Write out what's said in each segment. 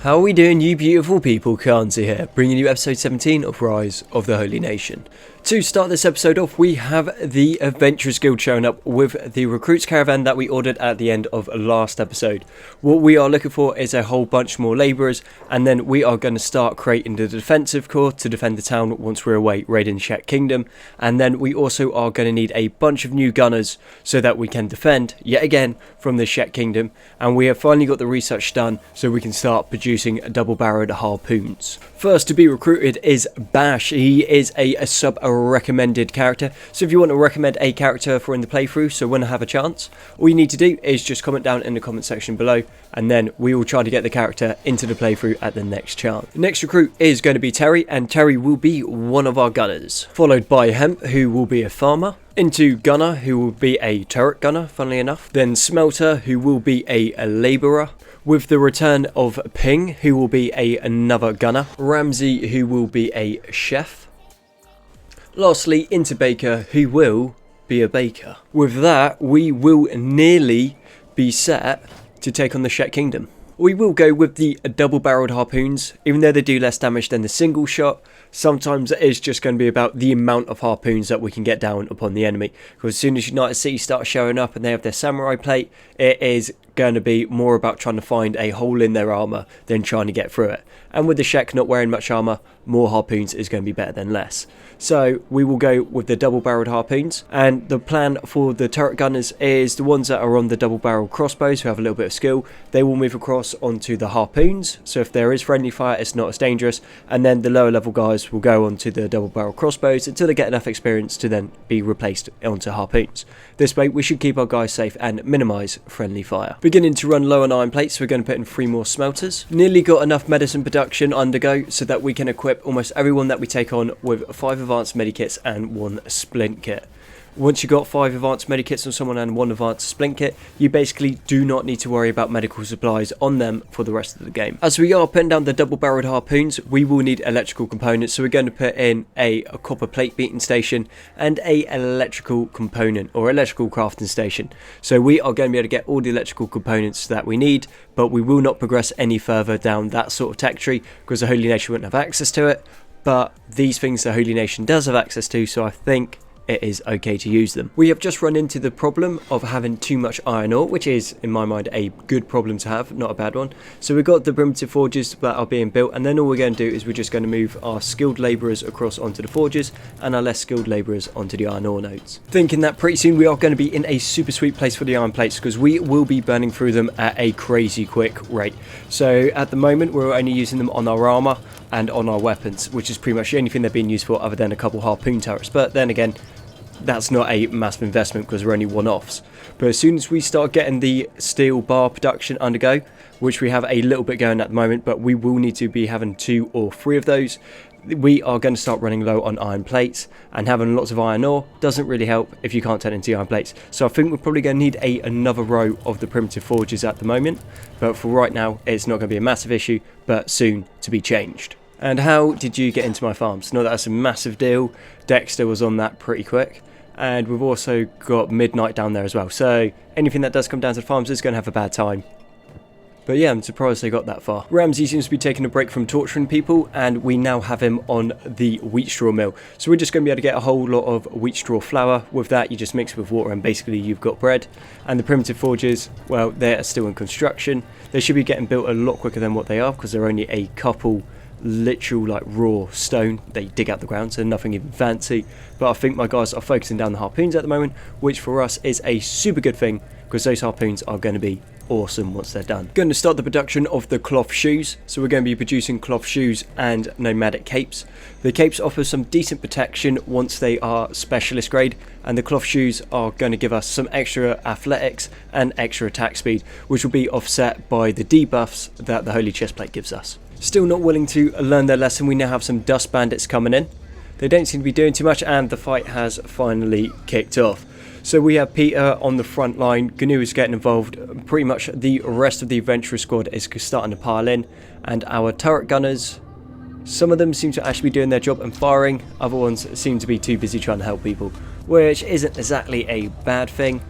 How are we doing, you beautiful people? Kenshi here, bringing you episode 17 of Rise of the Holy Nation. To start this episode off, we have the Adventurers Guild showing up with the recruits caravan that we ordered at the end of last episode. What we are looking for is a whole bunch more labourers, and then we are going to start creating the defensive corps to defend the town once we're away raiding Czech Kingdom. And then we also are going to need a bunch of new gunners so that we can defend, yet again, from the Czech Kingdom. And we have finally got the research done so we can start producing double-barreled harpoons. First to be recruited is Bash. He is a sub-recommended character, so if you want to recommend a character for in the playthrough, so when I have a chance, all you need to do is just comment down in the comment section below, and then we will try to get the character into the playthrough at the next chance. The next recruit is going to be Terry, and Terry will be one of our gunners, followed by Hemp, who will be a farmer, into Gunner, who will be a turret gunner, funnily enough, then Smelter, who will be a labourer, with the return of Ping, who will be another gunner, Ramsey, who will be a chef, lastly into Baker, who will be a baker. With that, we will nearly be set to take on the Czech Kingdom. We will go with the double-barreled harpoons, even though they do less damage than the single shot. Sometimes it is just going to be about the amount of harpoons that we can get down upon the enemy. Because as soon as United City start showing up and they have their samurai plate, it is going to be more about trying to find a hole in their armour than trying to get through it. And with the Czech not wearing much armour, more harpoons is going to be better than less. So we will go with the double-barreled harpoons, and the plan for the turret gunners is the ones that are on the double-barreled crossbows who have a little bit of skill, they will move across onto the harpoons, so if there is friendly fire it's not as dangerous, and then the lower level guys will go onto the double-barreled crossbows until they get enough experience to then be replaced onto harpoons. This way we should keep our guys safe and minimise friendly fire. Beginning to run low on iron plates, so we're going to put in 3 more smelters. Nearly got enough medicine production undergo so that we can equip almost everyone that we take on with 5 advanced medikits and 1 splint kit. Once you've got 5 advanced medikits on someone and 1 advanced splint kit, you basically do not need to worry about medical supplies on them for the rest of the game. As we are putting down the double-barreled harpoons, we will need electrical components, so we're going to put in a copper plate beating station and a electrical component or electrical crafting station. So we are going to be able to get all the electrical components that we need, but we will not progress any further down that sort of tech tree because the Holy Nation won't have access to it. But these things the Holy Nation does have access to, so I think it is okay to use them. We have just run into the problem of having too much iron ore, which is, in my mind, a good problem to have, not a bad one. So we've got the primitive forges that are being built, and then all we're going to do is we're just going to move our skilled labourers across onto the forges and our less skilled labourers onto the iron ore nodes. Thinking that pretty soon we are going to be in a super sweet place for the iron plates because we will be burning through them at a crazy quick rate. So at the moment we're only using them on our armour and on our weapons, which is pretty much the only thing they're being used for other than a couple harpoon turrets. But then again, that's not a massive investment because we're only one-offs. But as soon as we start getting the steel bar production undergo, which we have a little bit going at the moment, but we will need to be having 2 or 3 of those, we are going to start running low on iron plates, and having lots of iron ore doesn't really help if you can't turn into iron plates. So I think we're probably going to need another row of the primitive forges at the moment, but for right now it's not going to be a massive issue, but soon to be changed. And how did you get into my farms? Not that that's a massive deal. Dexter was on that pretty quick. And we've also got Midnight down there as well. So anything that does come down to the farms is going to have a bad time. But yeah, I'm surprised they got that far. Ramsey seems to be taking a break from torturing people, and we now have him on the wheat straw mill. So we're just going to be able to get a whole lot of wheat straw flour. With that, you just mix it with water and basically you've got bread. And the primitive forges, well, they're still in construction. They should be getting built a lot quicker than what they are because they're only a couple literal like raw stone they dig out the ground, so nothing even fancy. But I think my guys are focusing down the harpoons at the moment, which for us is a super good thing because those harpoons are going to be awesome once they're done. Going to start the production of the cloth shoes, so we're going to be producing cloth shoes and nomadic capes. The capes offer some decent protection once they are specialist grade, and the cloth shoes are going to give us some extra athletics and extra attack speed, which will be offset by the debuffs that the holy chestplate gives us. Still not willing to learn their lesson, we now have some dust bandits coming in. They don't seem to be doing too much, and the fight has finally kicked off. So we have Peter on the front line, GNU is getting involved, pretty much the rest of the adventurer squad is starting to pile in, and our turret gunners, some of them seem to actually be doing their job and firing, other ones seem to be too busy trying to help people, which isn't exactly a bad thing.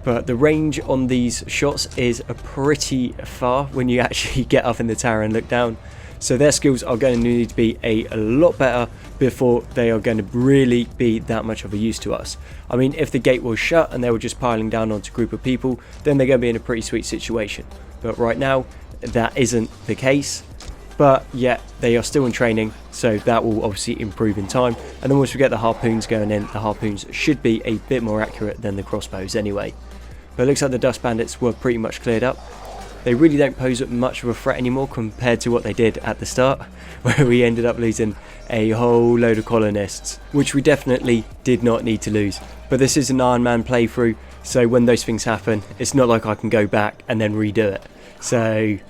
but the range on these shots is pretty far when you actually get up in the tower and look down. So their skills are going to need to be a lot better before they are going to really be that much of a use to us. I mean, if the gate was shut and they were just piling down onto a group of people, then they're going to be in a pretty sweet situation. But right now, that isn't the case. But yet, they are still in training, so that will obviously improve in time. And then once we get the harpoons going in, the harpoons should be a bit more accurate than the crossbows anyway. But it looks like the dust bandits were pretty much cleared up. They really don't pose much of a threat anymore compared to what they did at the start, where we ended up losing a whole load of colonists, which we definitely did not need to lose. But this is an Iron Man playthrough, so when those things happen, it's not like I can go back and then redo it. So a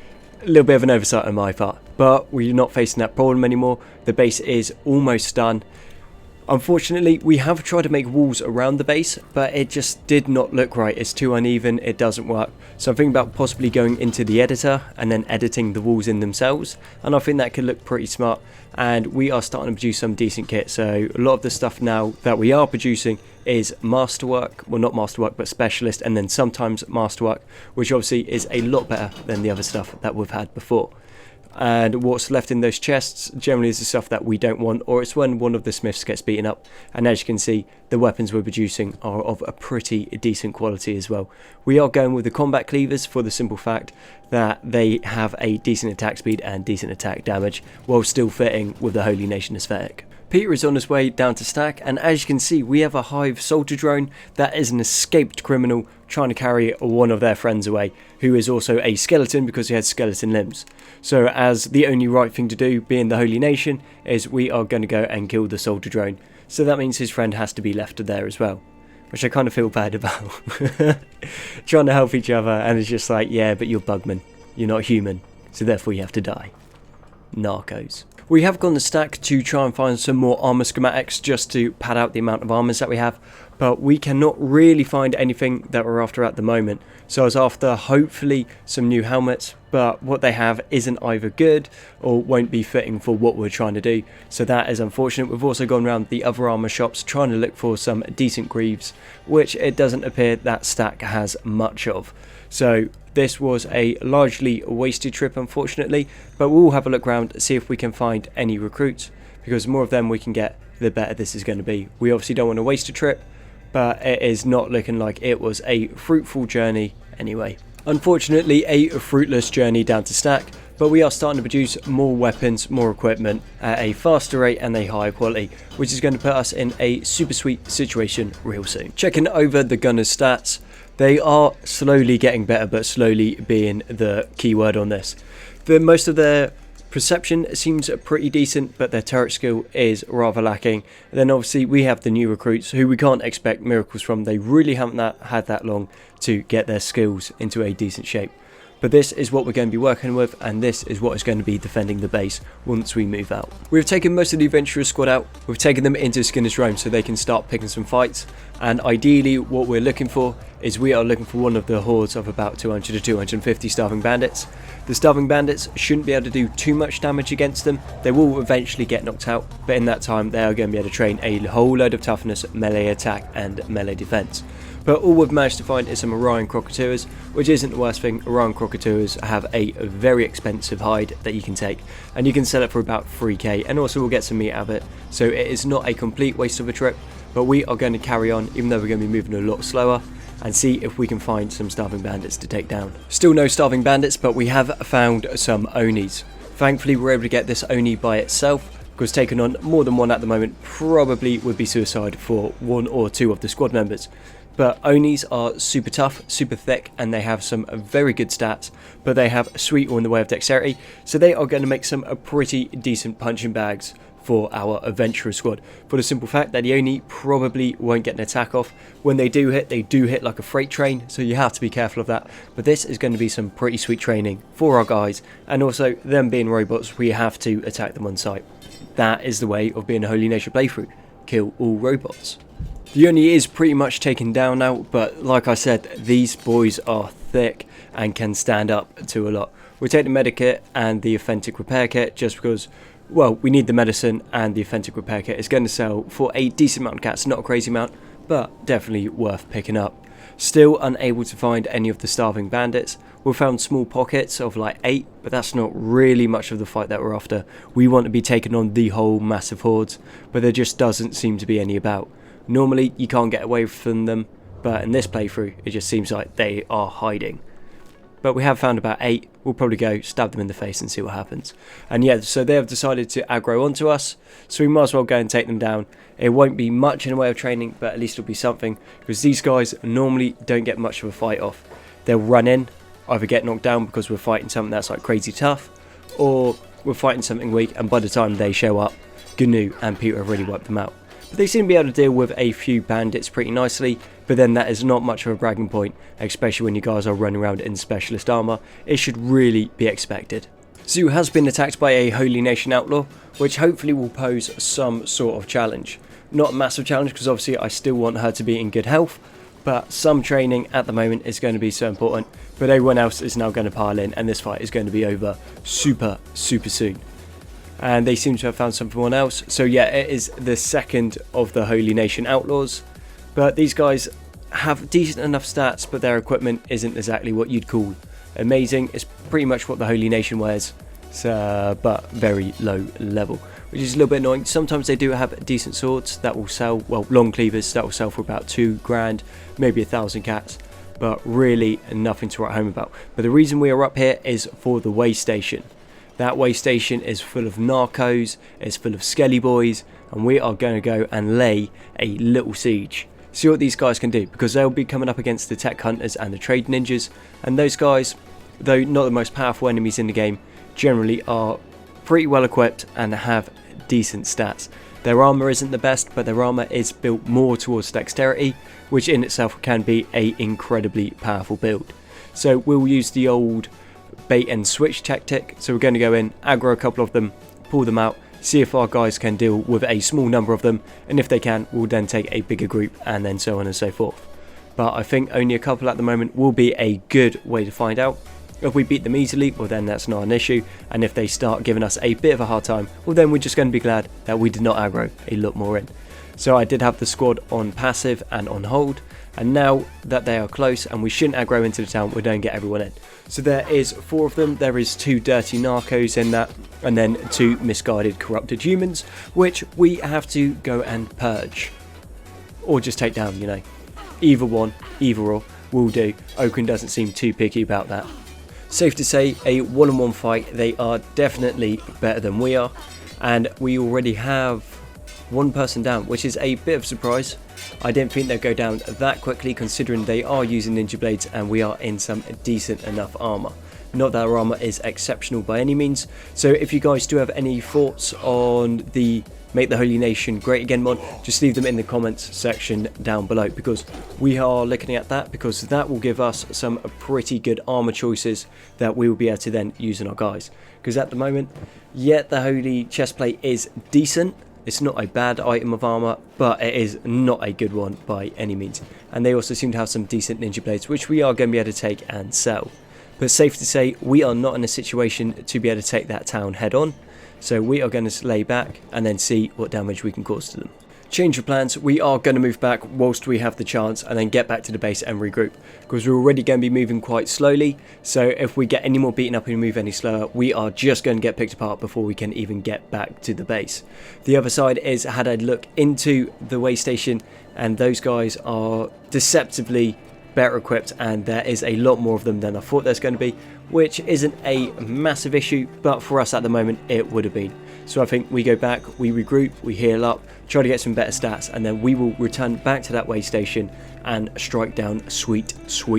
little bit of an oversight on my part, but we're not facing that problem anymore. The base is almost done. Unfortunately, we have tried to make walls around the base, but it just did not look right. It's too uneven, it doesn't work. So I'm thinking about possibly going into the editor and then editing the walls in themselves, and I think that could look pretty smart. And we are starting to produce some decent kit, so a lot of the stuff now that we are producing is masterwork, well not masterwork but specialist, and then sometimes masterwork, which obviously is a lot better than the other stuff that we've had before. And what's left in those chests generally is the stuff that we don't want, or it's when one of the smiths gets beaten up. And as you can see, the weapons we're producing are of a pretty decent quality as well. We are going with the combat cleavers for the simple fact that they have a decent attack speed and decent attack damage, while still fitting with the Holy Nation aesthetic. Peter is on his way down to stack, and as you can see, we have a hive soldier drone that is an escaped criminal trying to carry one of their friends away, who is also a skeleton because he has skeleton limbs. So as the only right thing to do, being the Holy Nation, is we are going to go and kill the soldier drone. So that means his friend has to be left there as well, which I kind of feel bad about. Trying to help each other, and it's just like, yeah, but you're bugman, you're not human, so therefore you have to die. Narkos. We have gone to stack to try and find some more armor schematics just to pad out the amount of armors that we have, but we cannot really find anything that we're after at the moment. So I was after hopefully some new helmets, but what they have isn't either good or won't be fitting for what we're trying to do, so that is unfortunate. We've also gone around the other armor shops trying to look for some decent greaves, which it doesn't appear that stack has much of. So this was a largely wasted trip, unfortunately, but we'll have a look around, see if we can find any recruits, because the more of them we can get, the better this is going to be. We obviously don't want to waste a trip, but it is not looking like it was a fruitful journey anyway. Unfortunately, a fruitless journey down to stack, but we are starting to produce more weapons, more equipment at a faster rate and a higher quality, which is going to put us in a super sweet situation real soon. Checking over the gunner's stats, they are slowly getting better, but slowly being the key word on this. Most of their perception seems pretty decent, but their turret skill is rather lacking. And then obviously we have the new recruits who we can't expect miracles from. They really haven't had that long to get their skills into a decent shape. But this is what we're going to be working with, and this is what is going to be defending the base once we move out. We've taken most of the adventurers squad out, we've taken them into Skinner's Rome so they can start picking some fights, and ideally what we're looking for is we are looking for one of the hordes of about 200 to 250 starving bandits. The starving bandits shouldn't be able to do too much damage against them. They will eventually get knocked out, but in that time they are going to be able to train a whole load of toughness, melee attack and melee defense. But all we've managed to find is some Orion Crocodilians, which isn't the worst thing. Orion Crocodilians have a very expensive hide that you can take, and you can sell it for about 3k, and also we'll get some meat out of it. So it is not a complete waste of a trip, but we are going to carry on, even though we're going to be moving a lot slower, and see if we can find some starving bandits to take down. Still no starving bandits, but we have found some Onis. Thankfully we're able to get this Oni by itself, because taking on more than one at the moment probably would be suicide for one or two of the squad members. But Onis are super tough, super thick, and they have some very good stats, but they have sweet all in the way of dexterity, so they are going to make some pretty decent punching bags for our adventurer squad, for the simple fact that the Oni probably won't get an attack off. When they do hit like a freight train, so you have to be careful of that. But this is going to be some pretty sweet training for our guys, and also them being robots, we have to attack them on sight. That is the way of being a Holy Nation playthrough. Kill all robots. The Oni is pretty much taken down now, but like I said, these boys are thick and can stand up to a lot. We'll take the medikit and the authentic repair kit just because, well, we need the medicine, and the authentic repair kit is going to sell for a decent amount of cats, not a crazy amount, but definitely worth picking up. Still unable to find any of the starving bandits. We've found small pockets of like 8, but that's not really much of the fight that we're after. We want to be taking on the whole massive hordes, but there just doesn't seem to be any about. Normally you can't get away from them, but in this playthrough it just seems like they are hiding. But we have found about 8. We'll probably go stab them in the face and see what happens. And yeah, so they have decided to aggro onto us, so we might as well go and take them down. It won't be much in the way of training, but at least it'll be something, because these guys normally don't get much of a fight off. They'll run in, either get knocked down because we're fighting something that's like crazy tough, or we're fighting something weak, and by the time they show up, Gnu and Peter have already wiped them out. But they seem to be able to deal with a few bandits pretty nicely, but then that is not much of a bragging point, especially when you guys are running around in specialist armor. It should really be expected. Zoo has been attacked by a Holy Nation outlaw, which hopefully will pose some sort of challenge. Not a massive challenge, because obviously I still want her to be in good health, but some training at the moment is going to be so important. But everyone else is now going to pile in, and this fight is going to be over super soon. And they seem to have found someone else. So yeah, it is the second of the Holy Nation outlaws. But these guys have decent enough stats, but their equipment isn't exactly what you'd call amazing. It's pretty much what the Holy Nation wears, so, but very low level, which is a little bit annoying. Sometimes they do have decent swords that will sell, well, long cleavers that will sell for about 2 grand, maybe 1,000 cats, but really nothing to write home about. But the reason we are up here is for the way station. That way station is full of Narkos, it's full of skelly boys, and we are going to go and lay a little siege. See what these guys can do, because they'll be coming up against the tech hunters and the trade ninjas, and those guys, though not the most powerful enemies in the game, generally are pretty well equipped and have decent stats. Their armor isn't the best, but their armor is built more towards dexterity, which in itself can be a incredibly powerful build. So we'll use the old bait and switch tactic. So we're going to go in, aggro a couple of them, pull them out, see if our guys can deal with a small number of them, and if they can, we'll then take a bigger group, and then so on and so forth. But I think only a couple at the moment will be a good way to find out. If we beat them easily, well then that's not an issue, and if they start giving us a bit of a hard time, well then we're just going to be glad that we did not aggro a lot more in. So I did have the squad on passive and on hold, and now that they are close and we shouldn't aggro into the town, we don't get everyone in. So there is 4 of them. There is 2 dirty narcos in that, and then 2 misguided corrupted humans, which we have to go and purge, or just take down, you know. Either one, either or will do. Oaken doesn't seem too picky about that. Safe to say, a one-on-one fight, they are definitely better than we are, and we already have 1 person down, which is a bit of a surprise. I didn't think they'd go down that quickly, considering they are using ninja blades and we are in some decent enough armor. Not that our armor is exceptional by any means, so if you guys do have any thoughts on the Make the Holy Nation Great Again mod, just leave them in the comments section down below, because we are looking at that, because that will give us some pretty good armor choices that we will be able to then use in our guys. Because at the moment, yeah, the Holy Chestplate is decent. It's not a bad item of armor, but it is not a good one by any means. And they also seem to have some decent ninja blades, which we are going to be able to take and sell. But safe to say, we are not in a situation to be able to take that town head on. So we are going to lay back and then see what damage we can cause to them. Change of plans, we are going to move back whilst we have the chance, and then get back to the base and regroup, because we're already going to be moving quite slowly. So if we get any more beaten up and move any slower, we are just going to get picked apart before we can even get back to the base. The other side is, had a look into the way station, and those guys are deceptively better equipped, and there is a lot more of them than I thought there's going to be, which isn't a massive issue, but for us at the moment it would have been. So I think we go back, we regroup, we heal up, try to get some better stats, and then we will return back to that way station and strike down sweet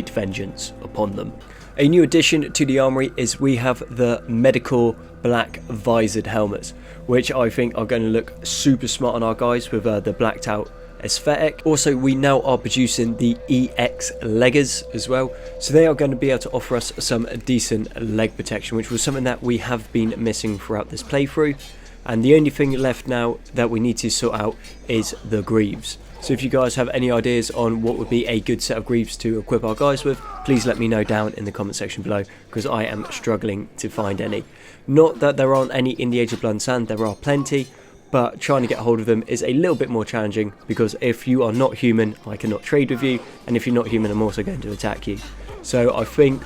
vengeance upon them. A new addition to the armory is we have the medical black visored helmets, which I think are going to look super smart on our guys with the blacked out aesthetic. Also, we now are producing the EX leggers as well, so they are going to be able to offer us some decent leg protection, which was something that we have been missing throughout this playthrough. And the only thing left now that we need to sort out is the greaves. So if you guys have any ideas on what would be a good set of greaves to equip our guys with, please let me know down in the comment section below, because I am struggling to find any. Not that there aren't any in the Age of Blood and Sand, there are plenty, but trying to get hold of them is a little bit more challenging, because if you are not human, I cannot trade with you, and if you're not human, I'm also going to attack you. So I think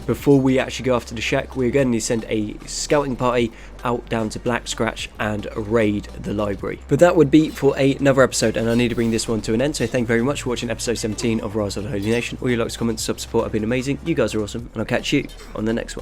before we actually go after the shack, we're going to send a scouting party out down to Black Scratch and raid the library. But that would be for another episode, and I need to bring this one to an end. So thank you very much for watching episode 17 of Rise of the Holy Nation. All your likes, comments, sub support have been amazing. You guys are awesome, and I'll catch you on the next one.